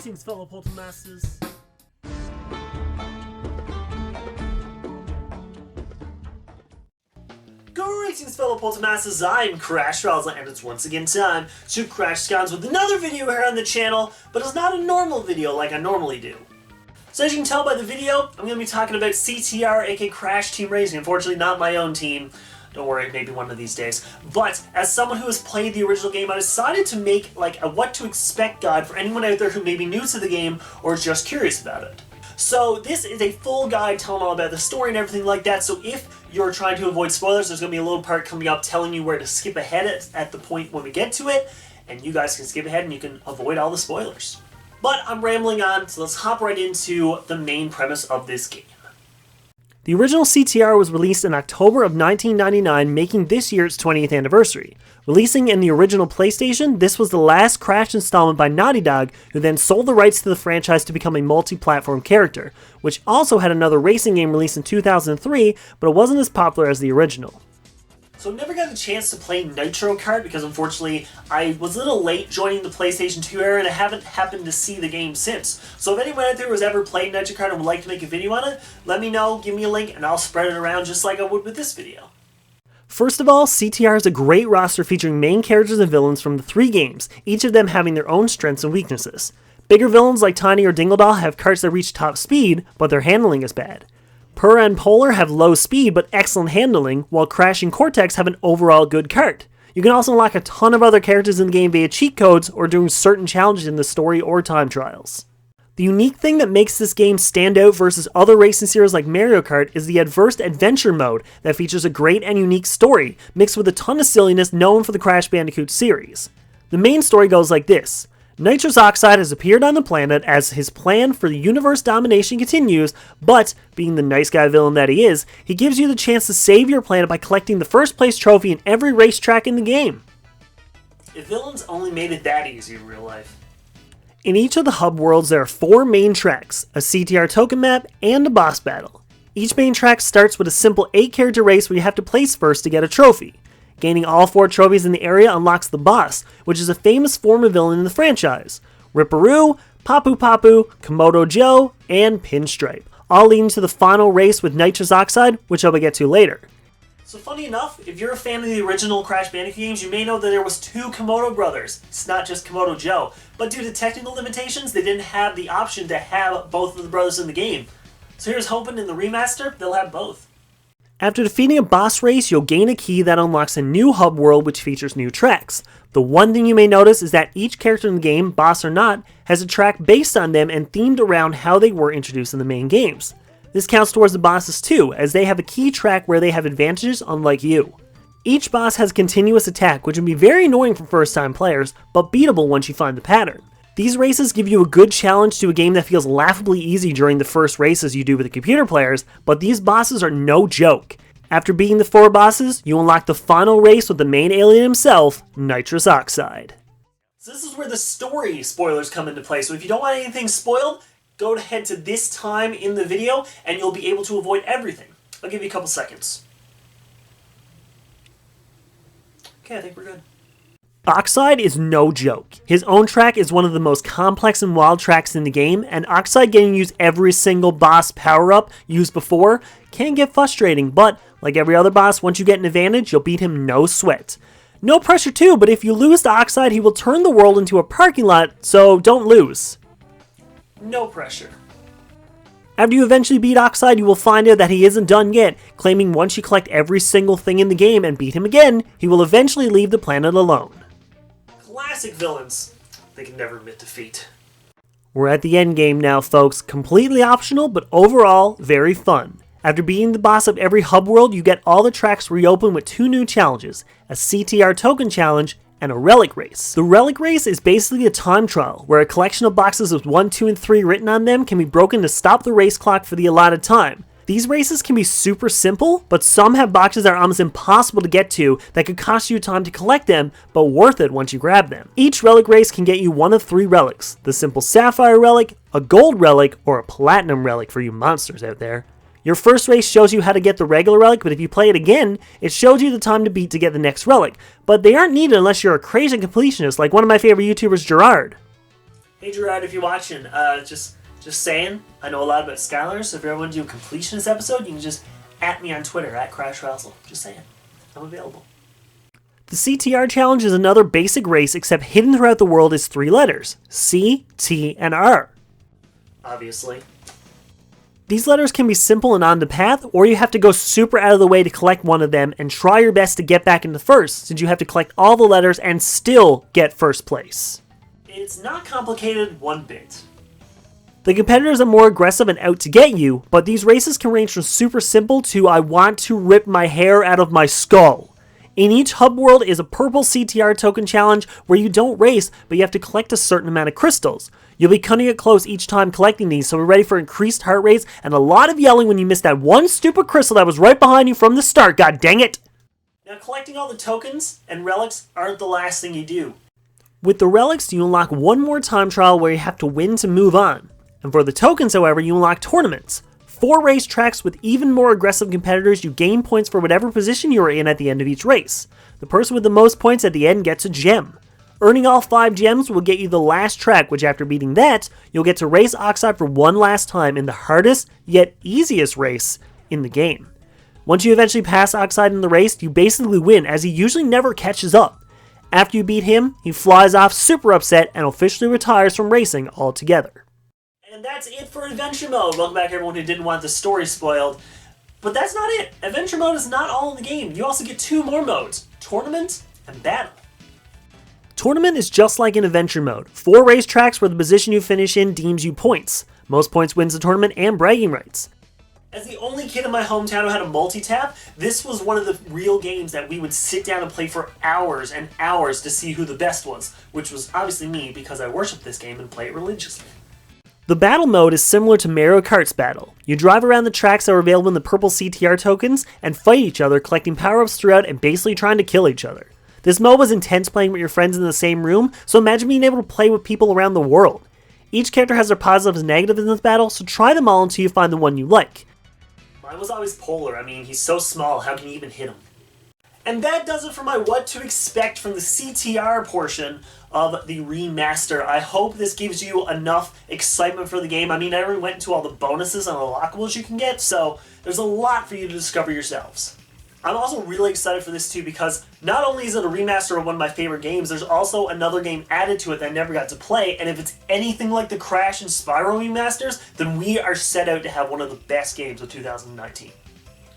Greetings, fellow Portal Masters. Greetings, fellow Portal Masters. I'm Crash Razzle, and it's once again time to crash Skylanders with another video here on the channel, but it's not a normal video like I normally do. So as you can tell by the video, I'm going to be talking about CTR, aka Crash Team Racing. Unfortunately, not my own team. Don't worry, maybe one of these days. But as someone who has played the original game, I decided to make like a what to expect guide for anyone out there who may be new to the game or is just curious about it. So this is a full guide telling all about the story and everything like that. So if you're trying to avoid spoilers, there's going to be a little part coming up telling you where to skip ahead at the point when we get to it. And you guys can skip ahead and you can avoid all the spoilers. But I'm rambling on, so let's hop right into the main premise of this game. The original CTR was released in October of 1999, making this year its 20th anniversary. Releasing in the original PlayStation, this was the last Crash installment by Naughty Dog, who then sold the rights to the franchise to become a multi-platform character, which also had another racing game released in 2003, but it wasn't as popular as the original. So I never got a chance to play Nitro Kart because unfortunately I was a little late joining the PlayStation 2 era and I haven't happened to see the game since. So if anyone out there has ever played Nitro Kart and would like to make a video on it, let me know, give me a link, and I'll spread it around just like I would with this video. First of all, CTR is a great roster featuring main characters and villains from the 3 games, each of them having their own strengths and weaknesses. Bigger villains like Tiny or Dingledal have karts that reach top speed, but their handling is bad. Purah and Polar have low speed but excellent handling, while Crash and Cortex have an overall good kart. You can also unlock a ton of other characters in the game via cheat codes or doing certain challenges in the story or time trials. The unique thing that makes this game stand out versus other racing series like Mario Kart is the Adverse Adventure mode that features a great and unique story, mixed with a ton of silliness known for the Crash Bandicoot series. The main story goes like this. Nitrous Oxide has appeared on the planet as his plan for the universe domination continues, but, being the nice guy villain that he is, he gives you the chance to save your planet by collecting the first place trophy in every racetrack in the game. If villains only made it that easy in real life. In each of the hub worlds there are 4 main tracks, a CTR token map, and a boss battle. Each main track starts with a simple 8-character race where you have to place first to get a trophy. Gaining all 4 trophies in the area unlocks the boss, which is a famous former villain in the franchise. Ripperoo, Papu Papu, Komodo Joe, and Pinstripe, all leading to the final race with Nitrous Oxide, which I will get to later. So funny enough, if you're a fan of the original Crash Bandicoot games, you may know that there was 2 Komodo brothers. It's not just Komodo Joe, but due to technical limitations, they didn't have the option to have both of the brothers in the game. So here's hoping in the remaster, they'll have both. After defeating a boss race, you'll gain a key that unlocks a new hub world which features new tracks. The one thing you may notice is that each character in the game, boss or not, has a track based on them and themed around how they were introduced in the main games. This counts towards the bosses too, as they have a key track where they have advantages unlike you. Each boss has continuous attack, which can be very annoying for first time players, but beatable once you find the pattern. These races give you a good challenge to a game that feels laughably easy during the first races you do with the computer players, but these bosses are no joke. After beating the 4 bosses, you unlock the final race with the main alien himself, Nitrous Oxide. So this is where the story spoilers come into play, so if you don't want anything spoiled, go ahead to this time in the video and you'll be able to avoid everything. I'll give you a couple seconds. Okay, I think we're good. Oxide is no joke. His own track is one of the most complex and wild tracks in the game, and Oxide getting to use every single boss power-up used before can get frustrating, but like every other boss, once you get an advantage, you'll beat him no sweat. No pressure too, but if you lose to Oxide, he will turn the world into a parking lot, so don't lose. No pressure. After you eventually beat Oxide, you will find out that he isn't done yet, claiming once you collect every single thing in the game and beat him again, he will eventually leave the planet alone. Classic villains. They can never admit defeat. We're at the end game now, folks. Completely optional, but overall, very fun. After beating the boss of every hub world, you get all the tracks reopened with 2 new challenges, a CTR token challenge and a relic race. The relic race is basically a time trial, where a collection of boxes with 1, 2, and 3 written on them can be broken to stop the race clock for the allotted time. These races can be super simple, but some have boxes that are almost impossible to get to that could cost you time to collect them, but worth it once you grab them. Each relic race can get you one of 3 relics, the simple sapphire relic, a gold relic, or a platinum relic for you monsters out there. Your first race shows you how to get the regular relic, but if you play it again, it shows you the time to beat to get the next relic, but they aren't needed unless you're a crazy completionist like one of my favorite YouTubers, Gerard. Hey Gerard, if you're watching, just saying, I know a lot about Skylanders, so if you ever want to do a completionist episode, you can just @ me on Twitter, @CrashRazzle. Just saying, I'm available. The CTR challenge is another basic race, except hidden throughout the world is 3 letters: C, T, and R. Obviously. These letters can be simple and on the path, or you have to go super out of the way to collect one of them and try your best to get back into first, since you have to collect all the letters and still get first place. It's not complicated one bit. The competitors are more aggressive and out to get you, but these races can range from super simple to I want to rip my hair out of my skull. In each hub world is a purple CTR token challenge where you don't race, but you have to collect a certain amount of crystals. You'll be cutting it close each time collecting these, so we're ready for increased heart rates and a lot of yelling when you miss that one stupid crystal that was right behind you from the start, god dang it! Now collecting all the tokens and relics aren't the last thing you do. With the relics, you unlock one more time trial where you have to win to move on. And for the tokens, however, you unlock tournaments. 4 race tracks with even more aggressive competitors. You gain points for whatever position you are in at the end of each race. The person with the most points at the end gets a gem. Earning all 5 gems will get you the last track, which after beating that, you'll get to race Oxide for one last time in the hardest, yet easiest race in the game. Once you eventually pass Oxide in the race, you basically win, as he usually never catches up. After you beat him, he flies off super upset and officially retires from racing altogether. And that's it for Adventure Mode. Welcome back everyone who didn't want the story spoiled. But that's not it. Adventure Mode is not all in the game. You also get 2 more modes: Tournament and Battle. Tournament is just like in Adventure Mode. 4 racetracks where the position you finish in deems you points. Most points wins the tournament and bragging rights. As the only kid in my hometown who had a multi-tap, this was one of the real games that we would sit down and play for hours and hours to see who the best was, which was obviously me because I worship this game and play it religiously. The battle mode is similar to Mario Kart's battle. You drive around the tracks that are available in the purple CTR tokens and fight each other, collecting power-ups throughout and basically trying to kill each other. This mode was intense playing with your friends in the same room, so imagine being able to play with people around the world. Each character has their positives and negatives in this battle, so try them all until you find the one you like. Mine was always Polar. I mean, he's so small, how can you even hit him? And that does it for my what to expect from the CTR portion of the remaster. I hope this gives you enough excitement for the game. I mean, I already went into all the bonuses and unlockables you can get, so there's a lot for you to discover yourselves. I'm also really excited for this too because not only is it a remaster of one of my favorite games, there's also another game added to it that I never got to play, and if it's anything like the Crash and Spyro remasters, then we are set out to have one of the best games of 2019.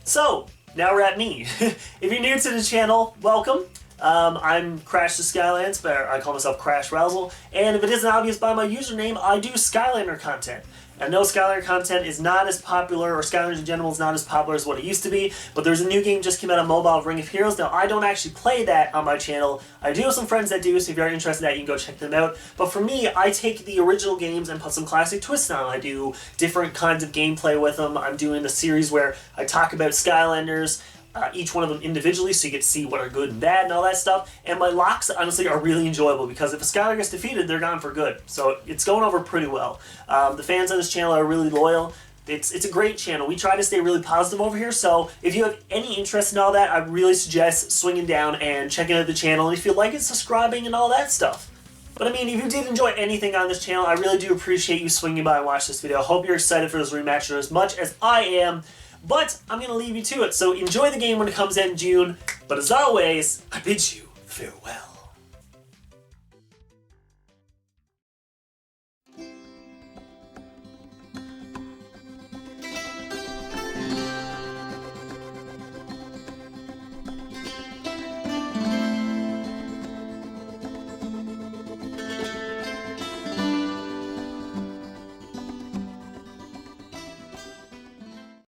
So, now we're at me. If you're new to the channel, welcome. I'm Crash the Skylands, but I call myself CrashRazzle, and if it isn't obvious by my username, I do Skylander content. I know Skylander content is not as popular, or Skylanders in general is not as popular as what it used to be, but there's a new game just came out on mobile of Ring of Heroes. Now, I don't actually play that on my channel. I do have some friends that do, so if you're interested in that, you can go check them out. But for me, I take the original games and put some classic twists on them. I do different kinds of gameplay with them. I'm doing a series where I talk about Skylanders, each one of them individually, so you get to see what are good and bad and all that stuff. And my locks, honestly, are really enjoyable because if a Skylander gets defeated, they're gone for good. So it's going over pretty well. The fans on this channel are really loyal. It's a great channel. We try to stay really positive over here, so if you have any interest in all that, I really suggest swinging down and checking out the channel. And if you like it, subscribing and all that stuff. But I mean, if you did enjoy anything on this channel, I really do appreciate you swinging by and watching this video. I hope you're excited for this remaster as much as I am. But I'm going to leave you to it, so enjoy the game when it comes in June. But as always, I bid you farewell.